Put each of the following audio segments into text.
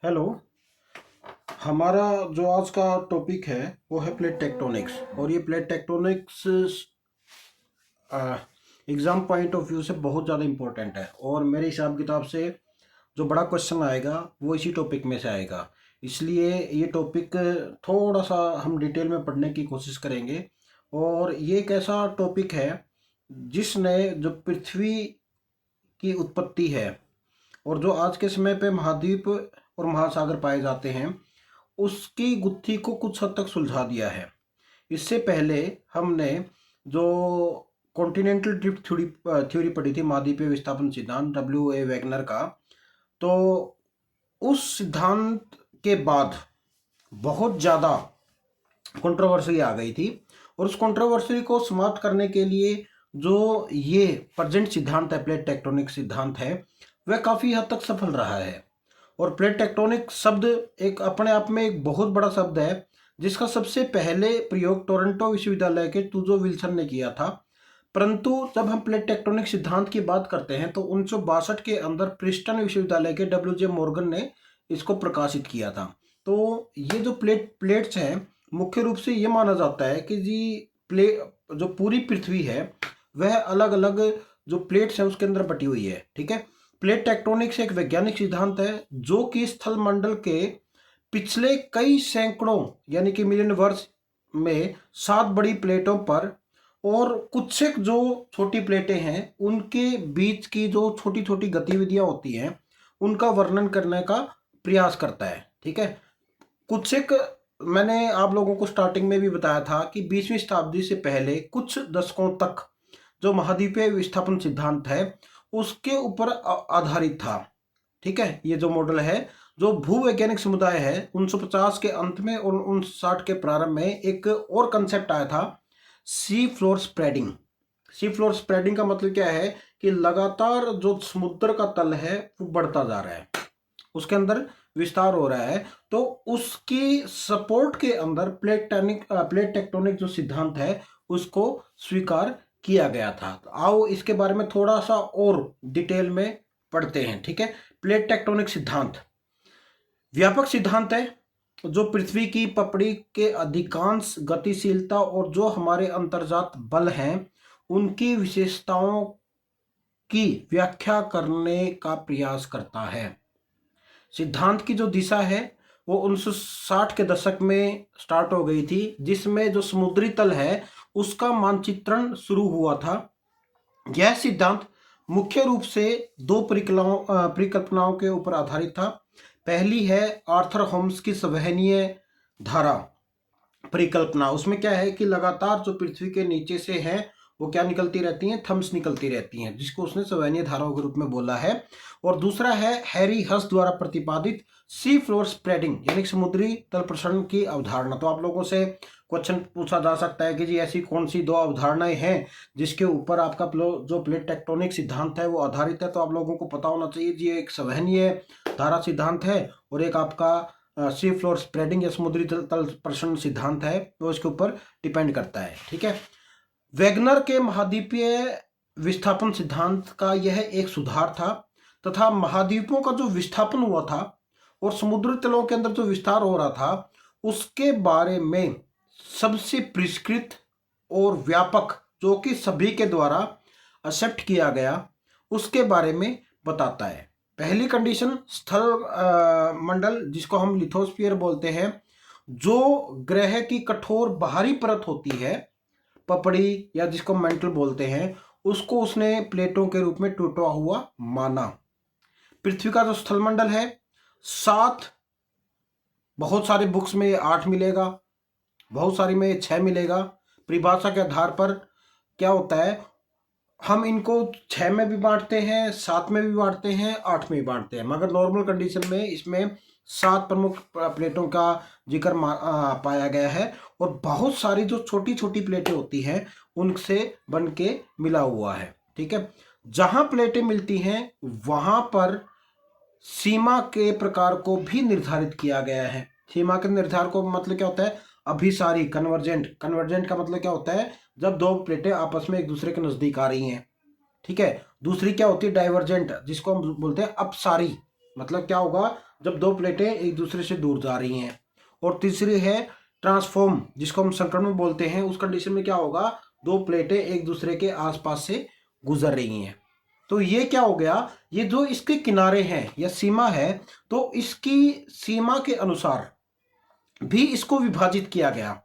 Hello. हमारा जो आज का टॉपिक है वो है प्लेट टेक्टोनिक्स। और ये plate tectonics exam point of view से बहुत ज़्यादा इम्पोर्टेंट है। और मेरे हिसाब किताब से जो बड़ा क्वेश्चन आएगा वो इसी टॉपिक में से आएगा। इसलिए ये टॉपिक थोड़ा सा हम डिटेल में पढ़ने की कोशिश करेंगे। और ये एक ऐसा टॉपिक है जिसने जो पृथ्वी की उत्पत्ति है और जो आज के समय पे महाद्वीप और महासागर पाए जाते हैं उसकी गुत्थी को कुछ हद तक सुलझा दिया है। इससे पहले हमने जो कॉन्टिनेंटल ड्रिफ्ट थ्योरी थ्योरी पढ़ी थी, महाद्वीपीय विस्थापन सिद्धांत, W.A. वैगनर का। तो उस सिद्धांत के बाद बहुत ज़्यादा कंट्रोवर्सी आ गई थी। और उस कंट्रोवर्सी को समाप्त करने के लिए जो ये प्रेजेंट सिद्धांत है, प्लेट टेक्टोनिक सिद्धांत है, वह काफ़ी हद तक सफल रहा है। और प्लेट टेक्टोनिक शब्द एक अपने आप में एक बहुत बड़ा शब्द है जिसका सबसे पहले प्रयोग टोरंटो विश्वविद्यालय के टूजो विल्सन ने किया था। परंतु जब हम प्लेट टेक्टोनिक सिद्धांत की बात करते हैं तो 1962 के अंदर प्रिंसटन विश्वविद्यालय के W.J. मॉर्गन ने इसको प्रकाशित किया था। तो ये जो प्लेट्स हैं, मुख्य रूप से ये माना जाता है कि जी प्ले जो पूरी पृथ्वी है वह अलग अलग जो प्लेट्स हैं उसके अंदर बटी हुई है। ठीक है। प्लेट टेक्टोनिक्स एक वैज्ञानिक सिद्धांत है जो कि स्थल मंडल के पिछले कई सैकड़ों यानी कि मिलियन वर्ष में 7 बड़ी प्लेटों पर और कुछ एक जो छोटी प्लेटें हैं उनके बीच की जो छोटी छोटी गतिविधियां होती हैं उनका वर्णन करने का प्रयास करता है। ठीक है। कुछ एक मैंने आप लोगों को स्टार्टिंग में भी बताया था कि 20वीं शताब्दी से पहले कुछ दशकों तक जो महाद्वीपीय विस्थापन सिद्धांत है उसके ऊपर आधारित था। ठीक है। ये जो मॉडल है, जो भूवैज्ञानिक समुदाय है, 1950 के अंत में और 1960 के प्रारंभ में एक और कंसेप्ट आया था, sea floor spreading. Sea floor spreading का मतलब क्या है कि लगातार जो समुद्र का तल है वो बढ़ता जा रहा है, उसके अंदर विस्तार हो रहा है। तो उसकी सपोर्ट के अंदर प्लेट टेक्टोनिक जो सिद्धांत है उसको स्वीकार किया गया था। तो आओ इसके बारे में थोड़ा सा और डिटेल में पढ़ते हैं। ठीक है। प्लेट टेक्टोनिक सिद्धांत व्यापक सिद्धांत है जो पृथ्वी की पपड़ी के अधिकांश गतिशीलता और जो हमारे अंतर्जात बल हैं उनकी विशेषताओं की व्याख्या करने का प्रयास करता है। सिद्धांत की जो दिशा है वो 1960 के दशक में स्टार्ट हो गई थी, जिसमें जो समुद्री तल है उसका मानचित्रण शुरू हुआ था। यह सिद्धांत मुख्य रूप से दो परिकल्पनाओं के ऊपर आधारित था। पहली है आर्थर होम्स की संवहनीय धारा परिकल्पना। उसमें क्या है कि लगातार जो पृथ्वी के नीचे से है वो क्या निकलती रहती हैं, थम्स निकलती रहती हैं, जिसको उसने संवहनीय धाराओं के रूप में बोला है। और दूसरा है हैरी हस द्वारा प्रतिपादित सी फ्लोर स्प्रेडिंग यानी समुद्री तल प्रसरण की अवधारणा। तो आप लोगों से क्वेश्चन पूछा जा सकता है कि जी ऐसी कौन सी दो अवधारणाएं हैं जिसके ऊपर आपका जो प्लेट टेक्टोनिक सिद्धांत है वो आधारित है। तो आप लोगों को पता होना चाहिए जी, एक संवहनीय धारा सिद्धांत है और एक आपका सी फ्लोर स्प्रेडिंग या समुद्री तल प्रसरण सिद्धांत है, वो इसके ऊपर डिपेंड करता है। ठीक है। वैगनर के महाद्वीपीय विस्थापन सिद्धांत का यह एक सुधार था तथा महाद्वीपों का जो विस्थापन हुआ था और समुद्री तलों के अंदर जो विस्तार हो रहा था उसके बारे में सबसे परिष्कृत और व्यापक, जो कि सभी के द्वारा एक्सेप्ट किया गया, उसके बारे में बताता है। पहली कंडीशन स्थल मंडल जिसको हम लिथोस्फीयर बोलते हैं, जो ग्रह की कठोर बाहरी परत होती है, पपड़ी या जिसको मेंटल बोलते हैं, उसको उसने प्लेटों के रूप में टूटा हुआ माना। पृथ्वी का जो स्थलमंडल है 7, बहुत सारे बुक्स में 8 मिलेगा, बहुत सारी में 6 मिलेगा। परिभाषा के आधार पर क्या होता है, हम इनको 6 में भी बांटते हैं, 7 में भी बांटते हैं, 8 में भी बांटते हैं, मगर नॉर्मल कंडीशन में इसमें 7 प्रमुख प्लेटों का जिक्र पाया गया है। और बहुत सारी जो छोटी छोटी प्लेटें होती हैं उनसे बन के मिला हुआ है। ठीक है। जहां प्लेटें मिलती हैं वहां पर सीमा के प्रकार को भी निर्धारित किया गया है। सीमा के निर्धार को मतलब क्या होता है, अभिसारी, कन्वर्जेंट। कन्वर्जेंट का मतलब क्या होता है, जब दो प्लेटें आपस में एक दूसरे के नजदीक आ रही हैं। ठीक है। दूसरी क्या होती है, डाइवर्जेंट, जिसको हम बोलते हैं अपसारी। मतलब क्या होगा, जब दो प्लेटें एक दूसरे से दूर जा रही हैं। और तीसरी है ट्रांसफॉर्म, जिसको हम संक्रमण बोलते हैं। उस कंडीशन में क्या होगा, दो प्लेटें एक दूसरे के आसपास से गुजर रही हैं। तो ये क्या हो गया, ये जो इसके किनारे हैं या सीमा है, तो इसकी सीमा के अनुसार भी इसको विभाजित किया गया।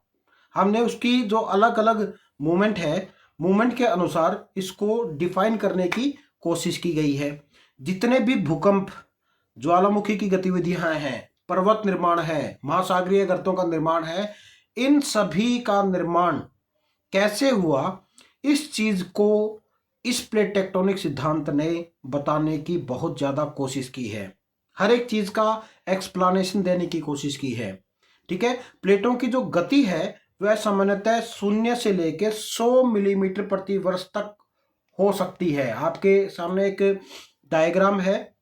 हमने उसकी जो अलग अलग मूवमेंट है, मूवमेंट के अनुसार इसको डिफाइन करने की कोशिश की गई है। जितने भी भूकंप, ज्वालामुखी की गतिविधियां हैं, पर्वत निर्माण है, महासागरीय गर्तों का निर्माण है, इन सभी का निर्माण कैसे हुआ, इस चीज को इस प्लेट टेक्टोनिक सिद्धांत ने बताने की बहुत ज्यादा कोशिश की है। हर एक चीज का एक्सप्लेनेशन देने की कोशिश की है। ठीक है, प्लेटों की जो गति है वह सामान्यतः 0 से लेकर 100 मिलीमीटर प्रति वर्ष तक हो सकती है। आपके सामने एक डायग्राम है।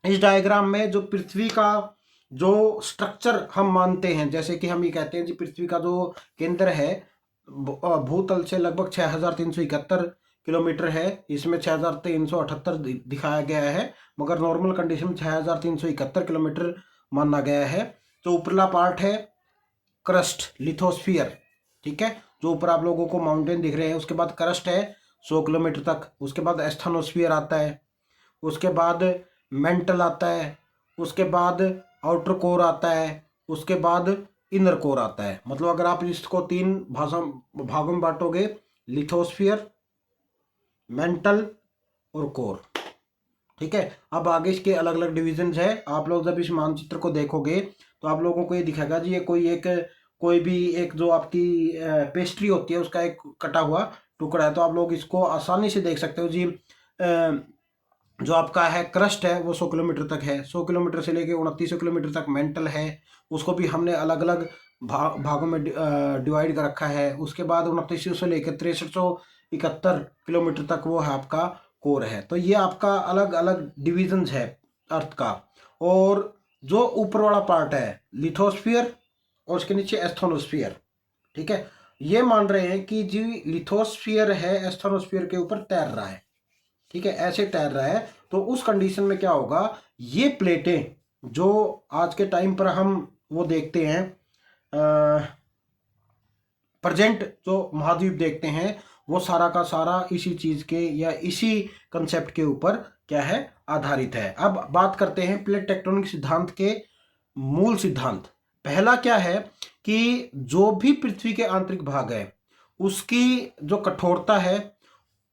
इस डायग्राम में जो पृथ्वी का जो स्ट्रक्चर हम मानते हैं, जैसे कि हम ये कहते हैं कि पृथ्वी का जो केंद्र है भूतल से लगभग 6371 किलोमीटर है। इसमें 6378 दिखाया गया है, मगर नॉर्मल कंडीशन में 6371 किलोमीटर माना गया है। जो उपरला पार्ट है क्रस्ट, लिथोस्फीयर, ठीक है, जो ऊपर आप लोगों को माउंटेन दिख रहे हैं। उसके बाद क्रस्ट है 100 किलोमीटर तक। उसके बाद एस्थनोस्फीयर आता है। उसके बाद मेंटल आता है। उसके बाद आउटर कोर आता है। उसके बाद इनर कोर आता है। मतलब अगर आप इसको 3 भागों में बांटोगे, लिथोस्फीयर, मेंटल और कोर। ठीक है, अब आगे इसके अलग अलग डिविजन्स है। आप लोग जब इस मानचित्र को देखोगे तो आप लोगों को ये दिखेगा जी, ये कोई भी एक जो आपकी पेस्ट्री होती है उसका एक कटा हुआ टुकड़ा है। तो आप लोग इसको आसानी से देख सकते हो जी। जो आपका है क्रस्ट है वो 100 किलोमीटर तक है। 100 किलोमीटर से लेके 2900 किलोमीटर तक मेंटल है। उसको भी हमने अलग अलग भागों में डिवाइड कर रखा है। उसके बाद 2900 से लेकर 6371 किलोमीटर तक वो है आपका कोर है। तो ये आपका अलग अलग डिविजन्स है अर्थ का। और जो ऊपर वाला पार्ट है लिथोस्फीयर और उसके नीचे एस्थोनोस्फीयर। ठीक है, ये मान रहे हैं कि जी लिथोस्फीयर है एस्थोनोस्फीयर के ऊपर तैर रहा है। ठीक है, ऐसे तैर रहा है। तो उस कंडीशन में क्या होगा, ये प्लेटें जो आज के टाइम पर हम वो देखते हैं, प्रेजेंट जो महाद्वीप देखते हैं, वो सारा का सारा इसी चीज के या इसी कंसेप्ट के ऊपर क्या है, आधारित है। अब बात करते हैं प्लेट टेक्टोनिक सिद्धांत के मूल सिद्धांत। पहला क्या है कि जो भी पृथ्वी के आंतरिक भाग है उसकी जो कठोरता है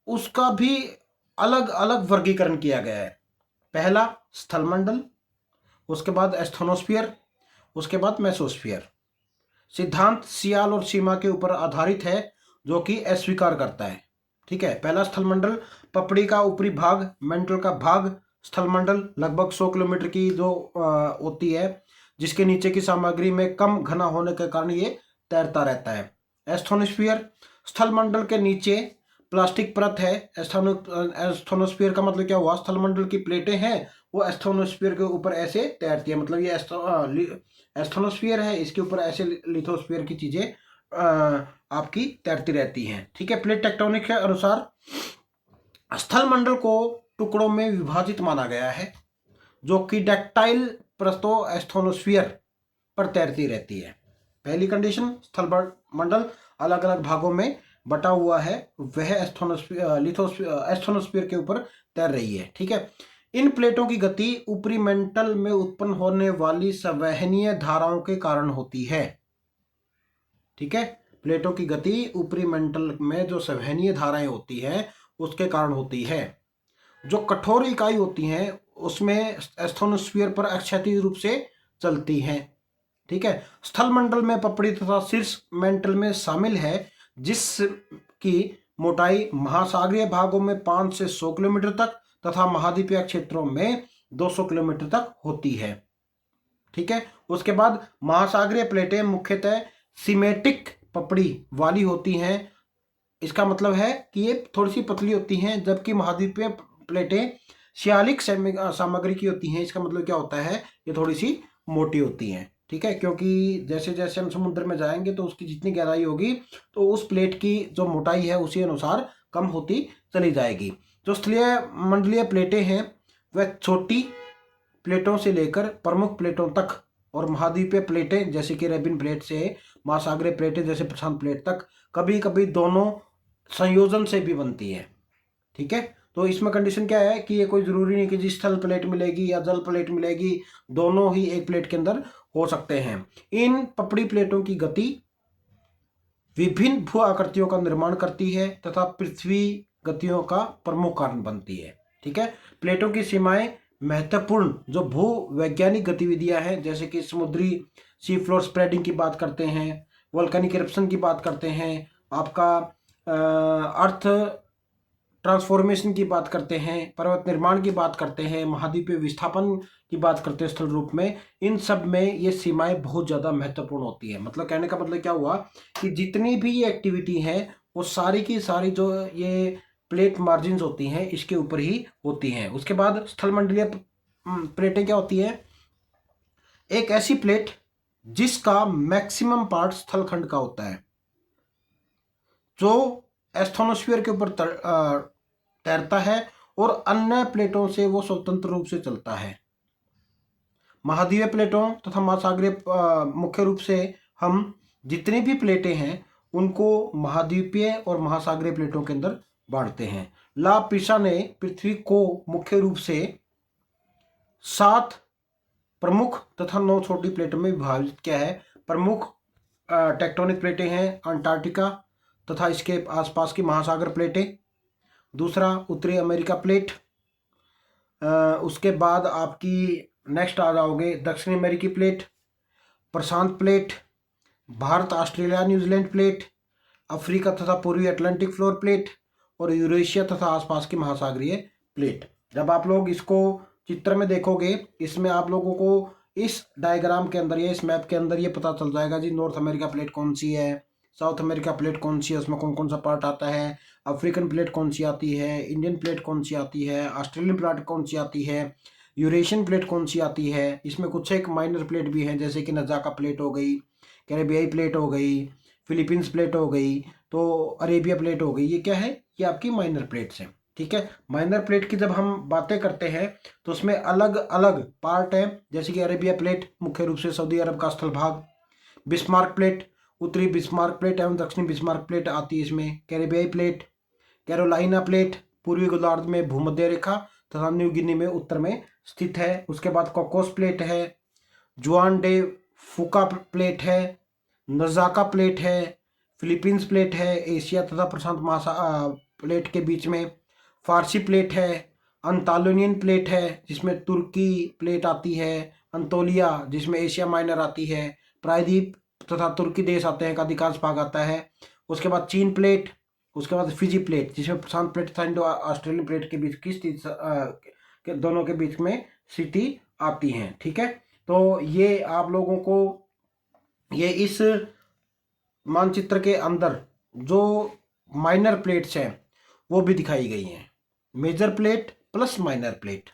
उसका भी अलग अलग वर्गीकरण किया गया है। पहला स्थलमंडल, उसके बाद एस्थोनोस्फीयर, उसके बाद मेसोस्फीयर। सिद्धांत सियाल और सीमा के ऊपर आधारित है जो कि अस्वीकार करता है। ठीक है, पहला स्थलमंडल, पपड़ी का ऊपरी भाग, मेंटल का भाग। स्थलमंडल लगभग 100 किलोमीटर की जो होती है, जिसके नीचे की सामग्री में कम घना होने के कारण ये तैरता रहता है। एस्थोनोस्फीयर, स्थलमंडल के नीचे प्लास्टिक परत है। एस्थोनोस्फीयर का मतलब क्या हुआ, स्थलमंडल की प्लेटें हैं वो एस्थोनोस्फीयर के ऊपर ऐसे तैरती है। मतलब ये एस्थोनोस्फीयर है, इसके ऊपर ऐसे लिथोस्फीयर की चीजें आपकी तैरती रहती हैं। ठीक है, प्लेट टेक्टोनिक के अनुसार स्थलमंडल को टुकड़ों में विभाजित माना गया है, जो कि डक्टाइल प्रस्तो एस्थोनोस्फीयर पर तैरती रहती है। पहली कंडीशन, स्थलमंडल अलग अलग भागों में बटा हुआ है, वह एस्थोनोस्फीयर के ऊपर तैर रही है। ठीक है, इन प्लेटों की गति ऊपरी मेंटल में उत्पन्न होने वाली संवहनीय धाराओं के कारण होती है। ठीक है, प्लेटों की गति ऊपरी मेंटल में जो संवहनीय धाराएं होती हैं उसके कारण होती है। जो कठोर इकाई होती हैं उसमें एस्थोनोस्फीयर पर अक्षैतिज रूप से चलती हैं। ठीक है, स्थलमंडल में पपड़ी तथा शीर्ष मेंटल में शामिल है, जिसकी मोटाई महासागरीय भागों में 5 से 100 किलोमीटर तक तथा महाद्वीपीय क्षेत्रों में 200 किलोमीटर तक होती है। ठीक है, उसके बाद महासागरीय प्लेटें मुख्यतः सिमेटिक पपड़ी वाली होती हैं। इसका मतलब है कि ये थोड़ी सी पतली होती हैं, जबकि महाद्वीपीय प्लेटें शियालिक सामग्री की होती हैं। इसका मतलब क्या होता है, ये थोड़ी सी मोटी होती हैं। ठीक है, क्योंकि जैसे जैसे हम समुद्र में जाएंगे तो उसकी जितनी गहराई होगी तो उस प्लेट की जो मोटाई है उसी अनुसार कम होती चली जाएगी। जो स्थलीय मंडलीय प्लेटें हैं वह छोटी, प्लेटों से लेकर प्रमुख प्लेटों तक और महाद्वीपीय प्लेटें जैसे कि अरेबियन प्लेट से महासागरीय प्लेटें जैसे प्रशांत प्लेट तक कभी कभी दोनों संयोजन से भी बनती है। ठीक है, तो इसमें कंडीशन क्या है कि ये कोई जरूरी नहीं कि जी स्थल प्लेट मिलेगी या जल प्लेट मिलेगी, दोनों ही एक प्लेट के अंदर हो सकते हैं। इन पपड़ी प्लेटों की गति विभिन्न भू आकृतियों का निर्माण करती है तथा पृथ्वी गतियों का प्रमुख कारण बनती है। ठीक है, प्लेटों की सीमाएं महत्वपूर्ण जो भू वैज्ञानिक गतिविधियां हैं जैसे कि समुद्री सी फ्लोर स्प्रेडिंग की बात करते हैं, वोल्केनिक इरप्शन की बात करते हैं, आपका अर्थ ट्रांसफॉर्मेशन की बात करते हैं, पर्वत निर्माण की बात करते हैं, महाद्वीपीय विस्थापन की बात करते हैं स्थल रूप में, इन सब में ये सीमाएं बहुत ज़्यादा महत्वपूर्ण होती है। मतलब कहने का मतलब क्या हुआ कि जितनी भी ये एक्टिविटी है वो सारी की सारी जो ये प्लेट मार्जिन होती हैं इसके ऊपर ही होती हैं। उसके बाद स्थल मंडलीय प्लेटें क्या होती हैं? एक ऐसी प्लेट जिसका मैक्सिमम पार्ट स्थल खंड का होता है, जो एस्थोनोस्फीयर के ऊपर तैरता है और अन्य प्लेटों से वो स्वतंत्र रूप से चलता है। महाद्वीपीय प्लेटों तथा महासागरीय मुख्य रूप से हम जितनी भी प्लेटें हैं उनको महाद्वीपीय और महासागरीय प्लेटों के अंदर बांटते हैं। ला पिसा ने पृथ्वी को मुख्य रूप से 7 प्रमुख तथा 9 छोटी प्लेटों में विभाजित किया है। प्रमुख टेक्टोनिक प्लेटें हैं अंटार्कटिका तथा इसके आसपास की महासागर प्लेटें, दूसरा उत्तरी अमेरिका प्लेट, उसके बाद आपकी नेक्स्ट आ जाओगे दक्षिणी अमेरिकी प्लेट, प्रशांत प्लेट, भारत ऑस्ट्रेलिया न्यूजीलैंड प्लेट, अफ्रीका तथा पूर्वी अटलांटिक फ्लोर प्लेट और यूरेशिया तथा आसपास की महासागरीय प्लेट। जब आप लोग इसको चित्र में देखोगे इसमें आप लोगों को इस डायग्राम के अंदर या इस मैप के अंदर ये पता चल जाएगा जी नॉर्थ अमेरिका प्लेट कौन सी है, साउथ अमेरिका प्लेट कौन सी है, उसमें कौन कौन सा पार्ट आता है, अफ्रीकन प्लेट कौन सी आती है, इंडियन प्लेट कौन सी आती है, ऑस्ट्रेलियन प्लेट कौन सी आती है, यूरेशियन प्लेट कौन सी आती है। इसमें कुछ एक माइनर प्लेट भी हैं जैसे कि नजाका प्लेट हो गई, कैरेबियाई प्लेट हो गई, फिलीपींस प्लेट हो गई, तो अरेबिया प्लेट हो गई। ये क्या है? ये आपकी माइनर प्लेट्स हैं। ठीक है, माइनर प्लेट की जब हम बातें करते हैं तो उसमें अलग अलग पार्ट है जैसे कि अरेबिया प्लेट मुख्य रूप से सऊदी अरब का स्थल भाग, बिस्मार्क प्लेट उत्तरी बिस्मार्क प्लेट एवं दक्षिणी बिस्मार्क प्लेट आती है इसमें, कैरेबियाई प्लेट, कैरोलाइना प्लेट पूर्वी गोलार्ध में भूमध्य रेखा तथा न्यू गिनी में उत्तर में स्थित है। उसके बाद कोकोस प्लेट है, जुआन डे फुका प्लेट है, नजाका प्लेट है, फिलीपींस प्लेट है, एशिया तथा प्रशांत महासागर प्लेट के बीच में, फारसी प्लेट है, अंतालोनियन प्लेट है जिसमें तुर्की प्लेट आती है, अंतोलिया जिसमें एशिया माइनर आती है, प्रायद्वीप तथा तुर्की देश आते हैं का अधिकांश भाग आता है। उसके बाद चीन प्लेट, उसके बाद फिजी प्लेट जिसमें प्रशांत प्लेट तथा इंडो ऑस्ट्रेलियन प्लेट के बीच की स्थिति दोनों के बीच में स्थिति आती हैं। ठीक है, तो ये आप लोगों को ये इस मानचित्र के अंदर जो माइनर प्लेट्स हैं वो भी दिखाई गई हैं, major plate plus minor plate.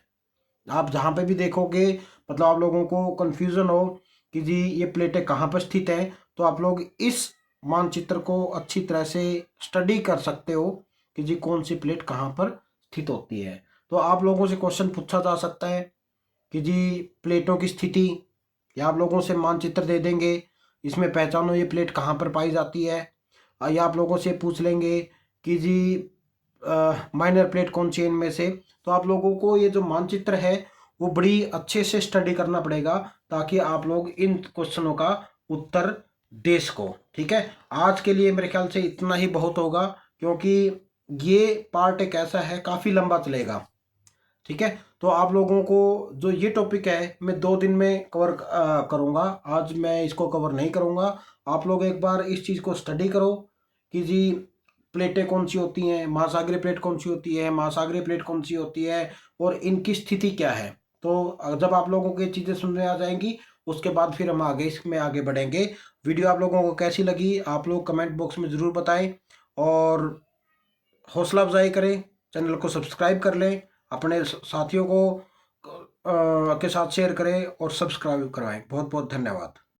आप जहाँ पे भी देखोगे मतलब आप लोगों को कंफ्यूजन हो कि जी ये प्लेटें कहाँ पर स्थित हैं तो आप लोग इस मानचित्र को अच्छी तरह से स्टडी कर सकते हो कि जी कौन सी प्लेट कहाँ पर स्थित होती है। तो आप लोगों से क्वेश्चन पूछा जा सकता है कि जी प्लेटों की स्थिति, या आप लोगों से मानचित्र दे देंगे इसमें पहचानो ये प्लेट कहाँ पर पाई जाती है, या आप लोगों से पूछ लेंगे कि जी माइनर प्लेट कौन सी है इनमें से। तो आप लोगों को ये जो मानचित्र है वो बड़ी अच्छे से स्टडी करना पड़ेगा ताकि आप लोग इन क्वेश्चनों का उत्तर दे सको। ठीक है, आज के लिए मेरे ख्याल से इतना ही बहुत होगा क्योंकि ये पार्ट एक ऐसा है काफ़ी लंबा चलेगा। ठीक है, तो आप लोगों को जो ये टॉपिक है मैं 2 दिन में कवर करूँगा, आज मैं इसको कवर नहीं करूँगा। आप लोग एक बार इस चीज़ को स्टडी करो कि जी प्लेटें कौन सी होती हैं, महासागरीय प्लेट कौन सी होती है, महासागरीय प्लेट कौन सी होती है और इनकी स्थिति क्या है। तो जब आप लोगों को ये चीज़ें सुनने आ जाएंगी उसके बाद फिर हम इसमें आगे बढ़ेंगे। वीडियो आप लोगों को कैसी लगी आप लोग कमेंट बॉक्स में ज़रूर बताएं और हौसला अफजाई करें, चैनल को सब्सक्राइब कर लें, अपने साथियों को के साथ शेयर करें और सब्सक्राइब करवाएं। बहुत बहुत धन्यवाद।